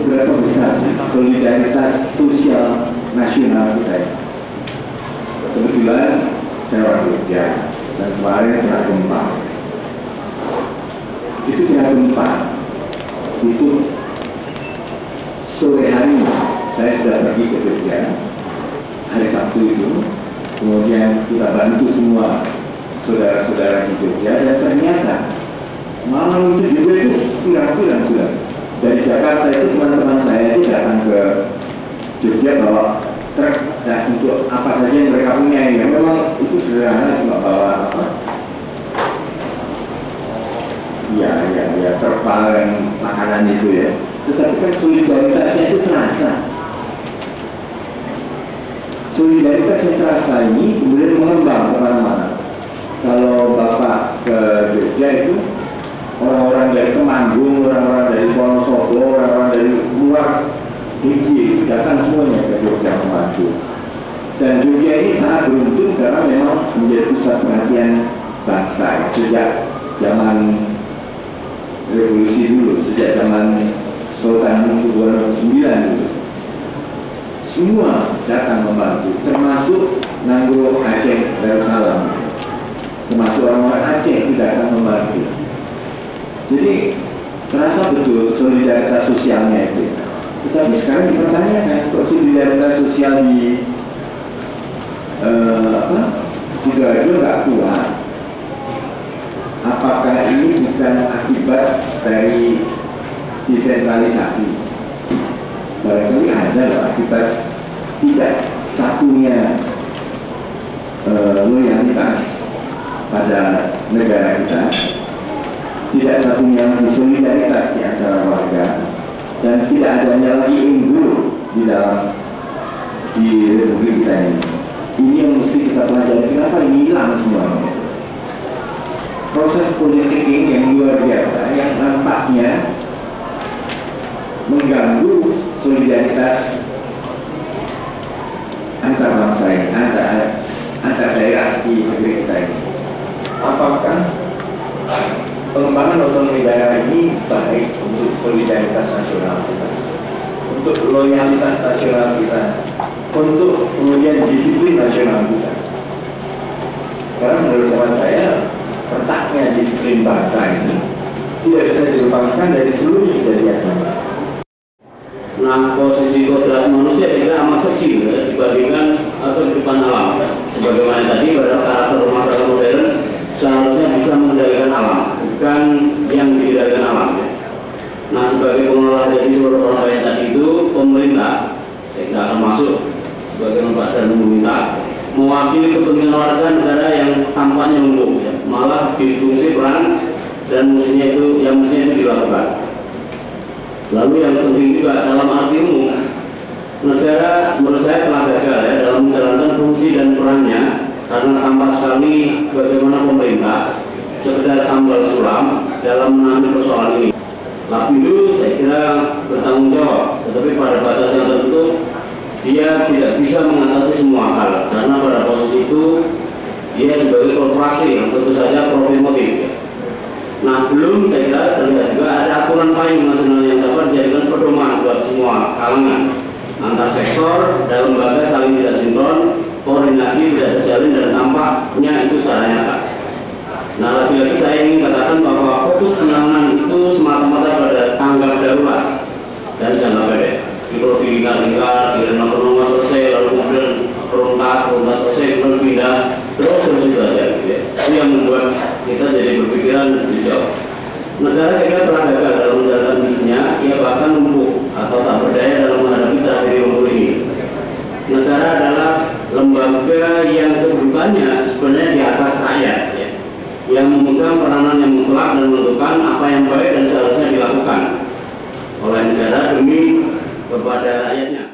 seberapa besar solidaritas sosial nasional kita. Kebetulan saya orang Jogja dan kemarin kena gempa. Itu kena gempa. Itu sore hari saya sudah pergi ke Jogja hari Sabtu itu. Kemudian kita bantu semua saudara-saudara di Jogja dan ternyata malam itu juga itu pulang sudah. Dari Jakarta itu teman-teman saya itu datang ke Jogja bawa truk dan untuk apa saja yang mereka punya ya memang itu sederhana, cuma bawa apa? Ya terpal dan makanan itu ya. Tetapi kan solidaritasnya itu terasa. Solidaritas yang terasa ini kemudian mengembang kemana-mana. Kalau Bapak ke Jogja itu orang-orang dari Temanggung, orang-orang dari Wonosobo, orang-orang dari luar Inggris datang semuanya ke Jogja membantu. Dan Jogja ini sangat beruntung karena memang menjadi pusat perhatian bangsa sejak zaman revolusi dulu, sejak zaman Sultan Hamengkubuwono IX dulu. Semua datang membantu, termasuk Nanggroe Aceh Darussalam, termasuk orang-orang Aceh yang datang membantu. Jadi terasa betul solidaritas sosialnya itu. Tetapi sekarang dipertanyakan kok solidaritas sosial di Sidoarjo nggak kuat. Apakah ini bukan akibat dari desentralisasi? Barangkali ada loh akibat tidak satunya loyalitas pada negara kita, tidak satunya solidaritas di antara warga, dan tidak adanya lagi unggul di Republik kita ini. Ini yang mesti kita pelajari. Kenapa ini hilang semuanya? Proses politik ini yang luar biasa, yang nampaknya mengganggu solidaritas antar bangsa ini, antar daerah di negeri kita ini. Apakah pengembangan otonomi daerah ini baik untuk solidaritas nasional kita, untuk loyalitas nasional kita, untuk kemudian disiplin nasional kita? Karena menurut teman saya, retaknya disiplin bangsa ini tidak bisa dilepaskan dari seluruh kejadian. Nah, posisi kodrat manusia juga amat kecil ya, dibandingkan kehidupan alam. Sebagaimana tadi pada karakter rumah tangga modern seharusnya bisa mengendalikan alam, bukan yang dikendalikan alam. Ya. Nah, sebagai pengelola dari seluruh orang tadi itu, pemerintah, saya tidak akan masuk sebagai lembaga dan meminta mewakili kepentingan warga negara yang tampaknya lumpuh, ya. Malah difungsi peran dan mestinya itu dilakukan. Lalu yang penting juga dalam arti umum, negara menurut saya telah gagal ya dalam menjalankan fungsi dan perannya, karena tampak sekali bagaimana pemerintah sekedar sambal sulam dalam menangani persoalan ini. Lapindo saya kira bertanggung jawab, tetapi pada batas yang tertentu dia tidak bisa mengatasi semua hal, karena pada posisi itu dia sebagai korporasi yang tentu saja profit motif. Nah, belum saya kira terlihat juga ada aturan payung nasional yang dapat dijadikan pedoman buat semua kalangan antar sektor dan lembaga saling tidak sinkron, koordinasi tidak terjalin dan tampaknya itu secara nyata. Nah, lagi-lagi saya ingin katakan bahwa fokus penanganan itu semata-mata pada tanggap darurat dan jangka pendek. Di profil tingkat, di rumah selesai, lalu kemudian peruntas selesai, kemudian pindah, terus itu saja. Itu yang membuat kita jadi berpikiran jauh. Negara kita telah gagal dalam menjalankan misinya, ia bahkan lumpuh atau tak berdaya dalam menghadapi tragedi lumpur ini. Negara adalah lembaga yang kedudukannya sebenarnya di atas rakyat, ya, yang memegang peranan yang mutlak dan menentukan apa yang baik dan seharusnya dilakukan oleh negara demi kepada rakyatnya.